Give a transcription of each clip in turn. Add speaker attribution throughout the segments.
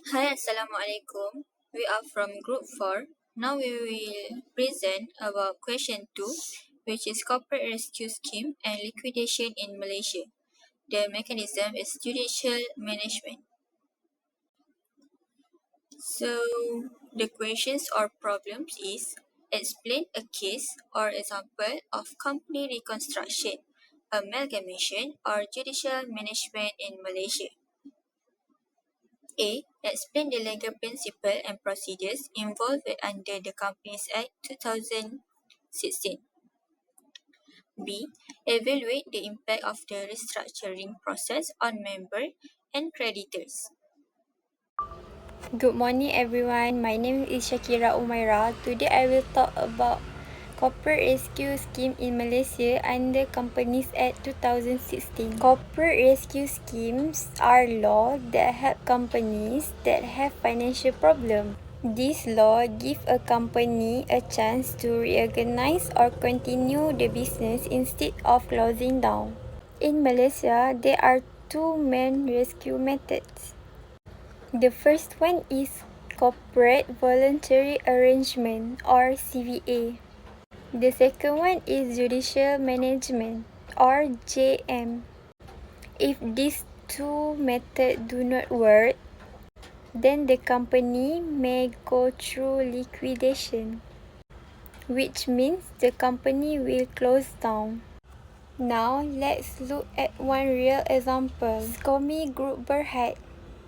Speaker 1: Hi, Assalamualaikum. We are from Group 4. Now we will present about question 2, which is Corporate Rescue Scheme and Liquidation in Malaysia. The mechanism is judicial management. So, the questions or problems is explain a case or example of company reconstruction, amalgamation, or judicial management in Malaysia. A. Explain the legal principle and procedures involved under the Companies Act 2016. B. Evaluate the impact of the restructuring process on member and creditors.
Speaker 2: Good morning everyone, my name is Syakirah Umairah. Today I will talk about Corporate Rescue Scheme in Malaysia under Companies Act 2016. Corporate Rescue Schemes are laws that help companies that have financial problems. This law gives a company a chance to reorganize or continue the business instead of closing down. In Malaysia, there are two main rescue methods. The first one is Corporate Voluntary Arrangement or CVA. The second one is Judicial Management or JM. If these two methods do not work, then the company may go through liquidation, which means the company will close down. Now let's look at one real example. SCOMI Group Berhad.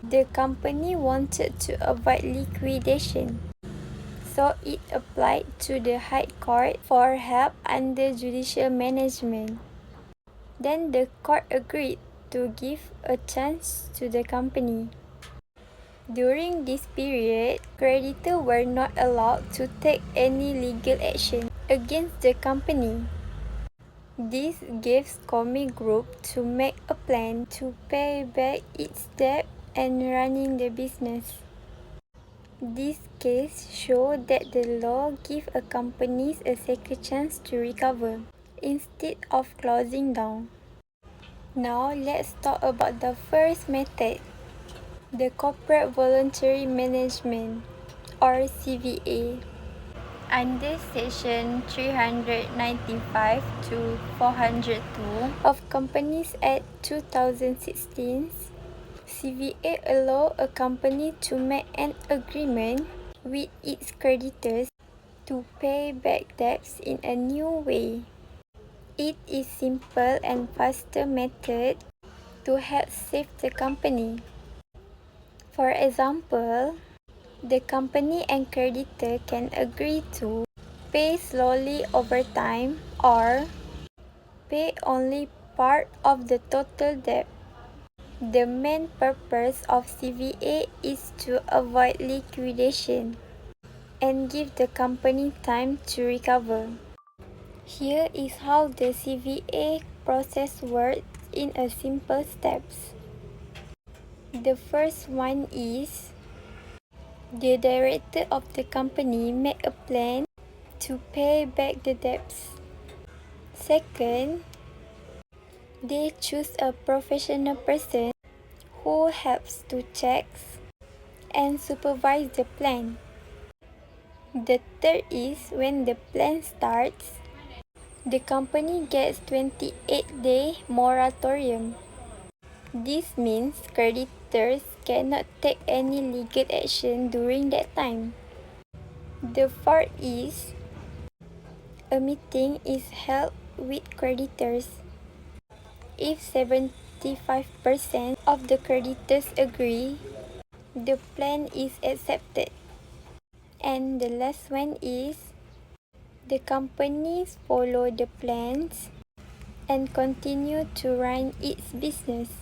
Speaker 2: The company wanted to avoid liquidation, so it applied to the High Court for help under judicial management. Then the court agreed to give a chance to the company. During this period, creditors were not allowed to take any legal action against the company. This gives SCOMI Group to make a plan to pay back its debt and running the business. This case shows that the law gives a company a second chance to recover instead of closing down. Now let's talk about the first method, the Corporate Voluntary Management or CVA. Under Section 395 to 402 of Companies Act 2016, CVA allows a company to make an agreement with its creditors to pay back debts in a new way. It is simple and faster method to help save the company. For example, the company and creditor can agree to pay slowly over time or pay only part of the total debt. The main purpose of CVA is to avoid liquidation and give the company time to recover. Here is how the CVA process works in a simple steps. The first one is the director of the company make a plan to pay back the debts. Second, they choose a professional person who helps to check and supervise the plan. The third is when the plan starts, the company gets 28-day moratorium. This means creditors cannot take any legal action during that time. The fourth is a meeting is held with creditors. If 75% of the creditors agree, the plan is accepted. And the last one is the companies follow the plans and continue to run its business.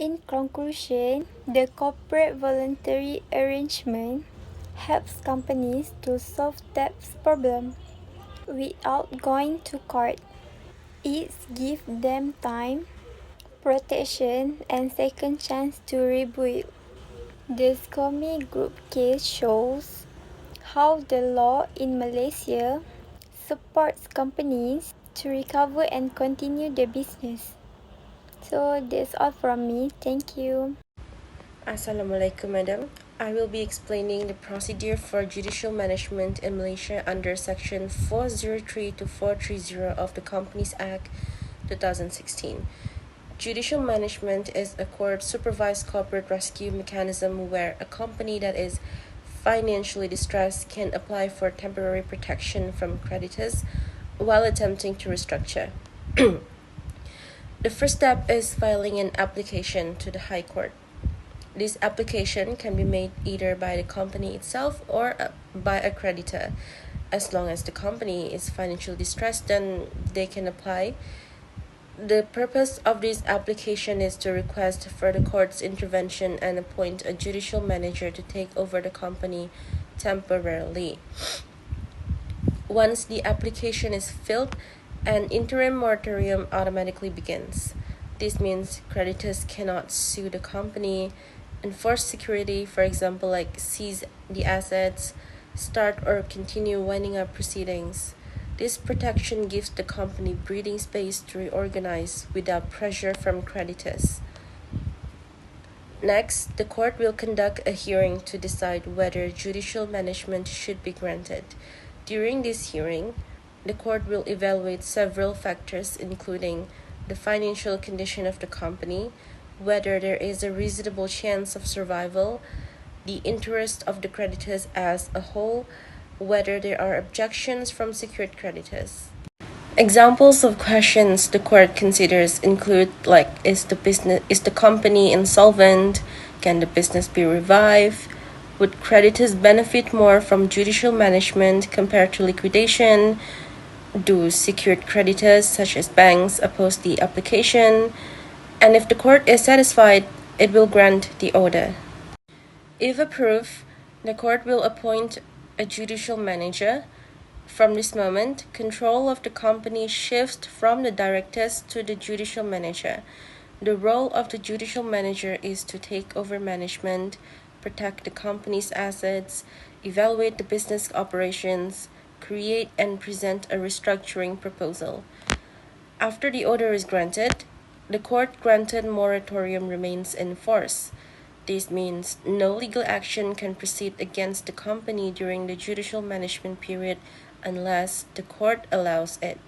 Speaker 2: In conclusion, the corporate voluntary arrangement helps companies to solve debt problems without going to court. It gives them time, protection, and second chance to rebuild. The SCOMI Group case shows how the law in Malaysia supports companies to recover and continue the business. So that's all from me. Thank you.
Speaker 3: Assalamualaikum, madam. I will be explaining the procedure for judicial management in Malaysia under Section 403 to 430 of the Companies Act 2016. Judicial management is a court-supervised corporate rescue mechanism where a company that is financially distressed can apply for temporary protection from creditors while attempting to restructure. The first step is filing an application to the High Court. This application can be made either by the company itself or by a creditor. As long as the company is financially distressed, then they can apply. The purpose of this application is to request for the court's intervention and appoint a judicial manager to take over the company temporarily. Once the application is filled, an interim moratorium automatically begins. This means creditors cannot sue the company, enforce security, for example, like seize the assets, start or continue winding up proceedings. This protection gives the company breathing space to reorganize without pressure from creditors. Next, the court will conduct a hearing to decide whether judicial management should be granted. During this hearing, the court will evaluate several factors, including the financial condition of the company, whether there is a reasonable chance of survival, the interest of the creditors as a whole, whether there are objections from secured creditors. Examples of questions the court considers include is the company insolvent? Can the business be revived? Would creditors benefit more from judicial management compared to liquidation? Do secured creditors such as banks oppose the application? And if the court is satisfied, it will grant the order. If approved, the court will appoint a judicial manager. From this moment, control of the company shifts from the directors to the judicial manager. The role of the judicial manager is to take over management, protect the company's assets, evaluate the business operations, create and present a restructuring proposal. After the order is granted, the court-granted moratorium remains in force. This means no legal action can proceed against the company during the judicial management period unless the court allows it.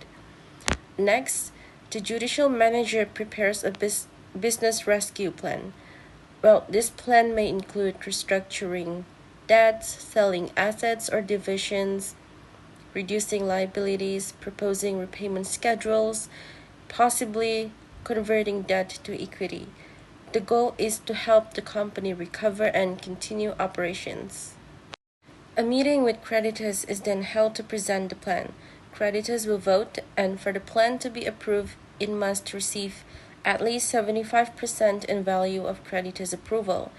Speaker 3: Next, the judicial manager prepares a business rescue plan. This plan may include restructuring debts, selling assets or divisions, reducing liabilities, proposing repayment schedules, possibly converting debt to equity. The goal is to help the company recover and continue operations. A meeting with creditors is then held to present the plan. Creditors will vote, and for the plan to be approved, it must receive at least 75% in value of creditors' approval.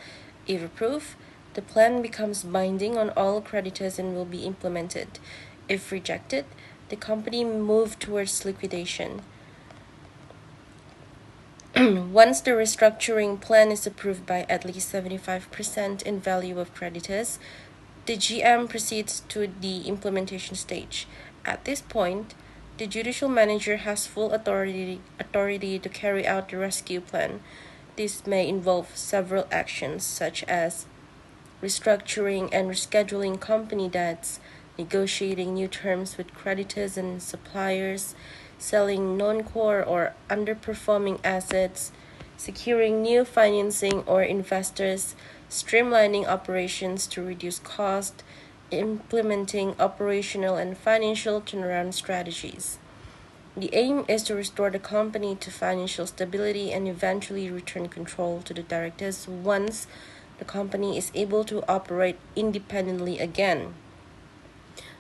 Speaker 3: If approved, the plan becomes binding on all creditors and will be implemented. If rejected, the company moves towards liquidation. Once the restructuring plan is approved by at least 75% in value of creditors, the GM proceeds to the implementation stage. At this point, the judicial manager has full authority to carry out the rescue plan. This may involve several actions such as restructuring and rescheduling company debts, negotiating new terms with creditors and suppliers, selling non-core or underperforming assets, securing new financing or investors, streamlining operations to reduce cost, implementing operational and financial turnaround strategies. The aim is to restore the company to financial stability and eventually return control to the directors once the company is able to operate independently again.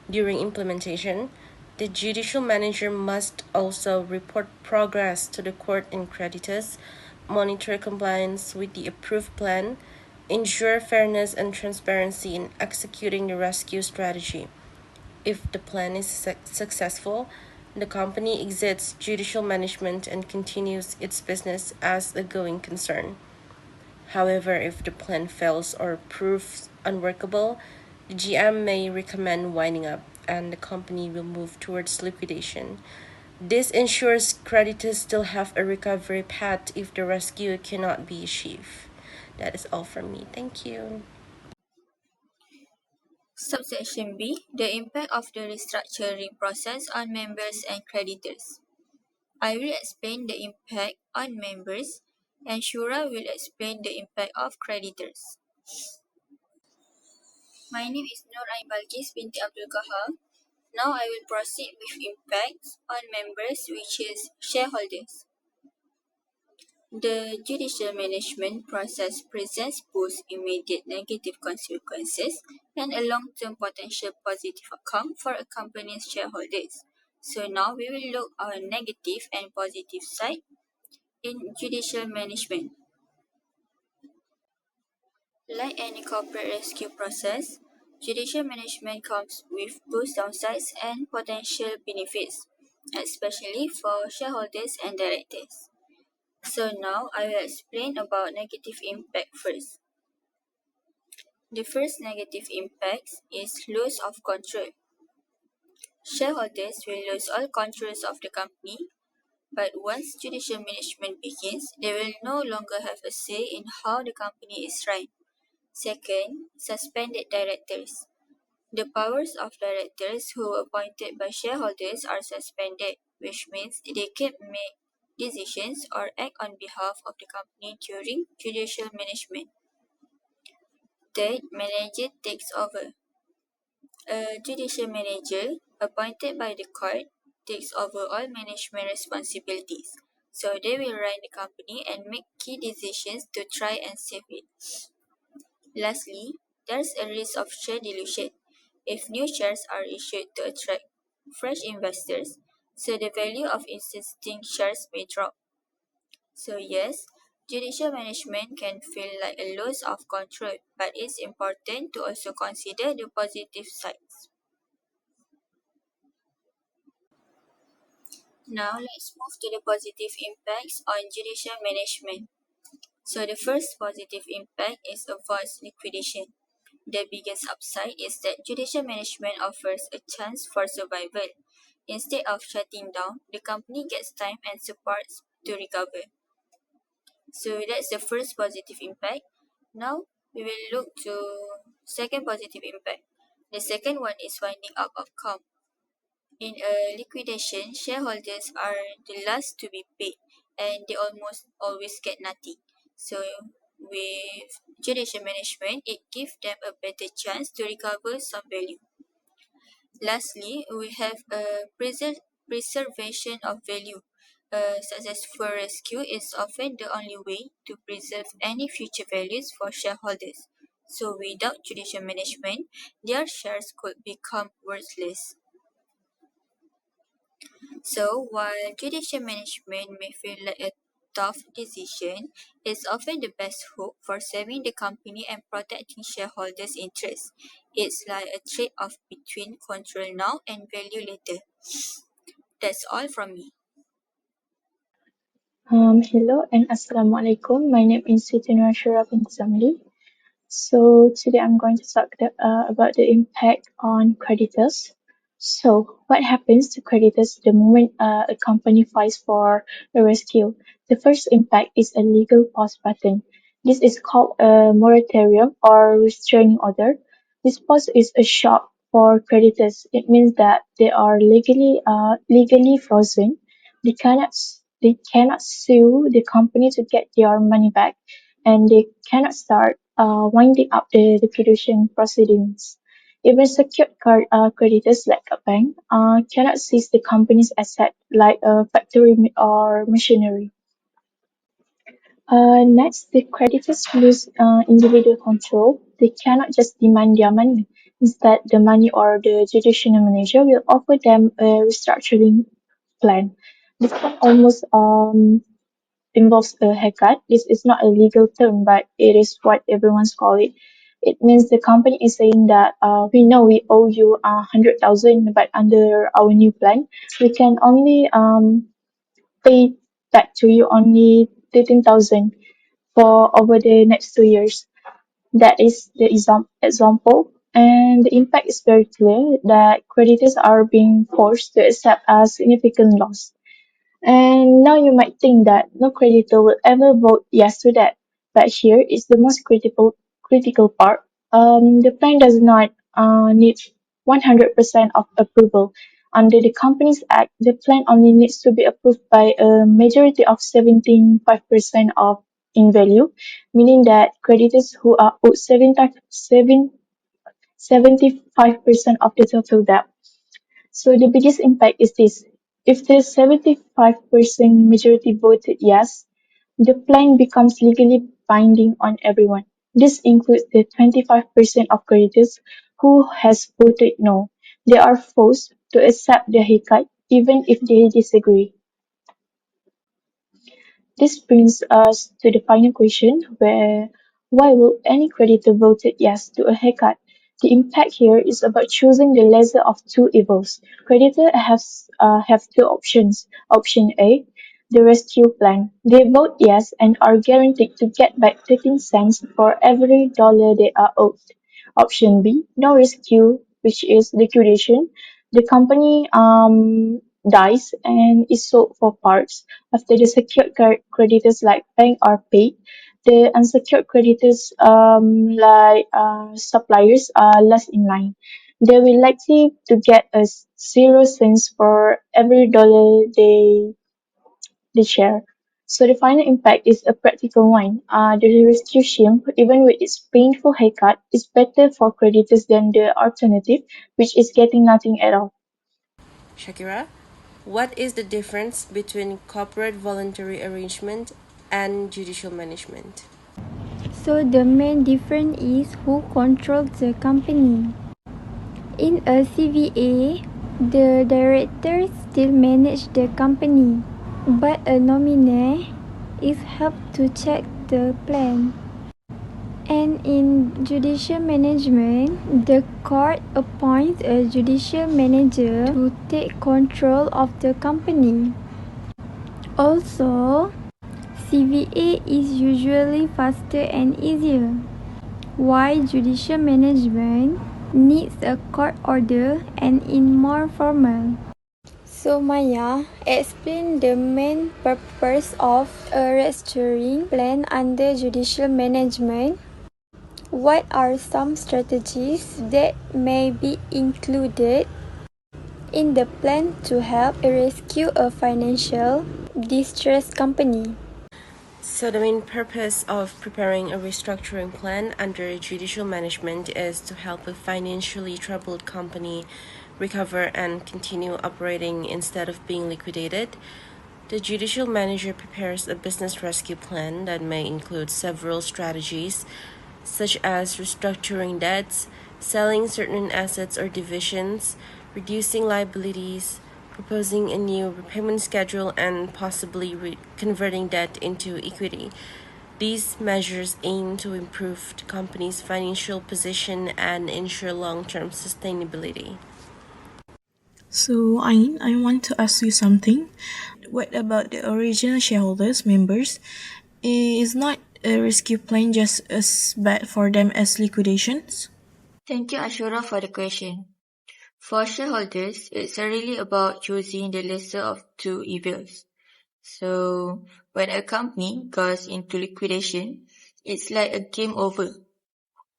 Speaker 3: During implementation, the judicial manager must also report progress to the court and creditors, monitor compliance with the approved plan, ensure fairness and transparency in executing the rescue strategy. If the plan is successful, the company exits judicial management and continues its business as a going concern. However, if the plan fails or proves unworkable, the GM may recommend winding up and the company will move towards liquidation. This ensures creditors still have a recovery path if the rescue cannot be achieved. That is all from me. Thank you.
Speaker 1: Subsection B, the impact of the restructuring process on members and creditors. I will explain the impact on members and Shura will explain the impact of creditors. My name is Balqis Binti Abdul Kahar. Now I will proceed with impacts on members, which is shareholders. The judicial management process presents both immediate negative consequences and a long-term potential positive outcome for a company's shareholders. So now we will look at negative and positive side in judicial management. Like any corporate rescue process, judicial management comes with both downsides and potential benefits, especially for shareholders and directors. So now I will explain about negative impact first. The first negative impact is loss of control. Shareholders will lose all controls of the company, but once judicial management begins, they will no longer have a say in how the company is run. Second, suspended directors. The powers of directors who were appointed by shareholders are suspended, which means they can't make decisions or act on behalf of the company during judicial management. Third, manager takes over. A judicial manager, appointed by the court, takes over all management responsibilities. So they will run the company and make key decisions to try and save it. Lastly, there's a risk of share dilution if new shares are issued to attract fresh investors, so the value of existing shares may drop. So yes, judicial management can feel like a loss of control, but it's important to also consider the positive sides. Now let's move to the positive impacts on judicial management. So the first positive impact is avoids liquidation. The biggest upside is that judicial management offers a chance for survival. Instead of shutting down, the company gets time and support to recover. So that's the first positive impact. Now we will look to second positive impact. The second one is winding up outcome. In a liquidation, shareholders are the last to be paid and they almost always get nothing. So with judicial management, it gives them a better chance to recover some value. Lastly, we have a preservation of value. A successful rescue is often the only way to preserve any future values for shareholders. So without judicial management, their shares could become worthless. So while judicial management may feel like a tough decision, it's often the best hope for saving the company and protecting shareholders' interests. It's like a trade-off between control now and value later. That's all from me.
Speaker 4: Hello and Assalamualaikum. My name is Siti Nurasyura binti Zamli. So today I'm going to talk about the impact on creditors. So what happens to creditors the moment a company files for a rescue? The first impact is a legal pause button. This is called a moratorium or restraining order. This pause is a shock for creditors. It means that they are legally frozen. They cannot sue the company to get their money back, and they cannot start winding up the liquidation proceedings. Even creditors like a bank cannot seize the company's asset like a factory or machinery. Next, the creditors lose individual control. They cannot just demand their money. Instead, the money or the judicial manager will offer them a restructuring plan. This can almost involves a haircut. This is not a legal term, but it is what everyone's call it. It means the company is saying that we know we owe you 100,000, but under our new plan, we can only pay back to you only 13,000 for over the next 2 years. That is the example. And the impact is very clear that creditors are being forced to accept a significant loss. And now you might think that no creditor will ever vote yes to that. But here is the most critical part. The plan does not need 100% of approval. Under the Companies Act, the plan only needs to be approved by a majority of 75% of in value, meaning that creditors who are owed 75% of the total debt. So the biggest impact is this. If the 75% majority voted yes, the plan becomes legally binding on everyone. This includes the 25% of creditors who has voted no. They are forced to accept the haircut even if they disagree. This brings us to the final question where why will any creditor vote yes to a haircut? The impact here is about choosing the lesser of two evils. Creditor have two options. Option A, the rescue plan. They vote yes and are guaranteed to get back 13 cents for every dollar they are owed. Option B, no rescue, which is liquidation. The company dies and is sold for parts. After the secured creditors like bank are paid, the unsecured creditors like suppliers are less in line. They will likely to get a 0 cents for every dollar they share. So the final impact is a practical one. The rescue scheme, even with its painful haircut, is better for creditors than the alternative, which is getting nothing at all.
Speaker 3: Syakirah, what is the difference between corporate voluntary arrangement and judicial management?
Speaker 2: So the main difference is who controls the company. In a CVA, the directors still manage the company, but a nominee is helped to check the plan. And in judicial management, the court appoints a judicial manager to take control of the company. Also, CVA is usually faster and easier, while judicial management needs a court order and is more formal. So Maya, explain the main purpose of a restructuring plan under judicial management. What are some strategies that may be included in the plan to help rescue a financial distressed company?
Speaker 3: So, the main purpose of preparing a restructuring plan under judicial management is to help a financially troubled company recover and continue operating instead of being liquidated. The judicial manager prepares a business rescue plan that may include several strategies, such as restructuring debts, selling certain assets or divisions, reducing liabilities, proposing a new repayment schedule, and possibly converting debt into equity. These measures aim to improve the company's financial position and ensure long-term sustainability.
Speaker 5: So, Ain, I want to ask you something. What about the original shareholders members? Is not a rescue plan just as bad for them as liquidations?
Speaker 1: Thank you, Ashura, for the question. For shareholders, it's really about choosing the lesser of two evils. So, when a company goes into liquidation, it's like a game over.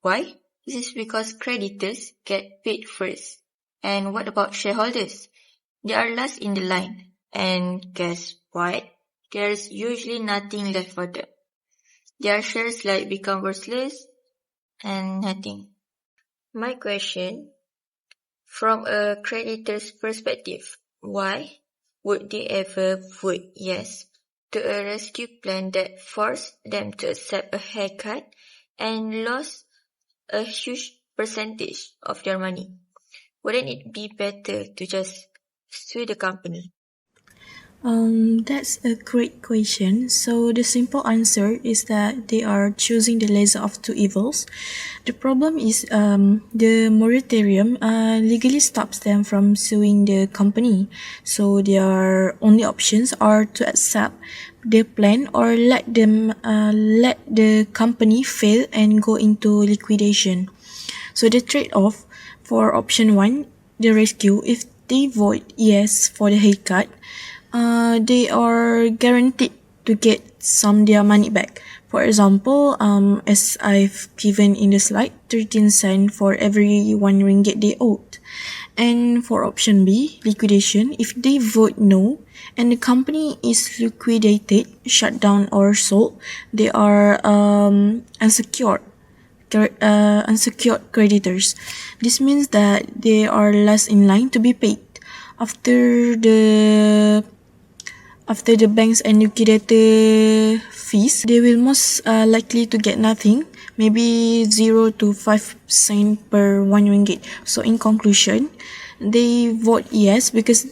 Speaker 1: Why? This is because creditors get paid first. And what about shareholders? They are last in the line. And guess what? There's usually nothing left for them. Their shares become worthless and nothing. My question, from a creditor's perspective, why would they ever vote yes to a rescue plan that forced them to accept a haircut and lost a huge percentage of their money? Wouldn't it be better to just sue the company?
Speaker 5: That's a great question. So the simple answer is that they are choosing the lesser of two evils. The problem is the moratorium legally stops them from suing the company. So their only options are to accept the plan or let the company fail and go into liquidation. So the trade-off for option one, the rescue, if they vote yes for the haircut, they are guaranteed to get some their money back. For example, as I've given in the slide, 13 cents for every 1 ringgit they owed. And for option B, liquidation, if they vote no and the company is liquidated, shut down or sold, they are unsecured creditors. This means that they are less in line to be paid. After the banks and liquidator fees, they will most likely to get nothing, maybe 0 to 5 cents per 1 ringgit. So in conclusion, they vote yes because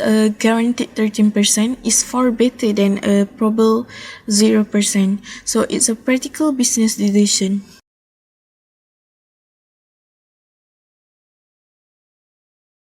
Speaker 5: a guaranteed 13% is far better than a probable 0%. So it's a practical business decision.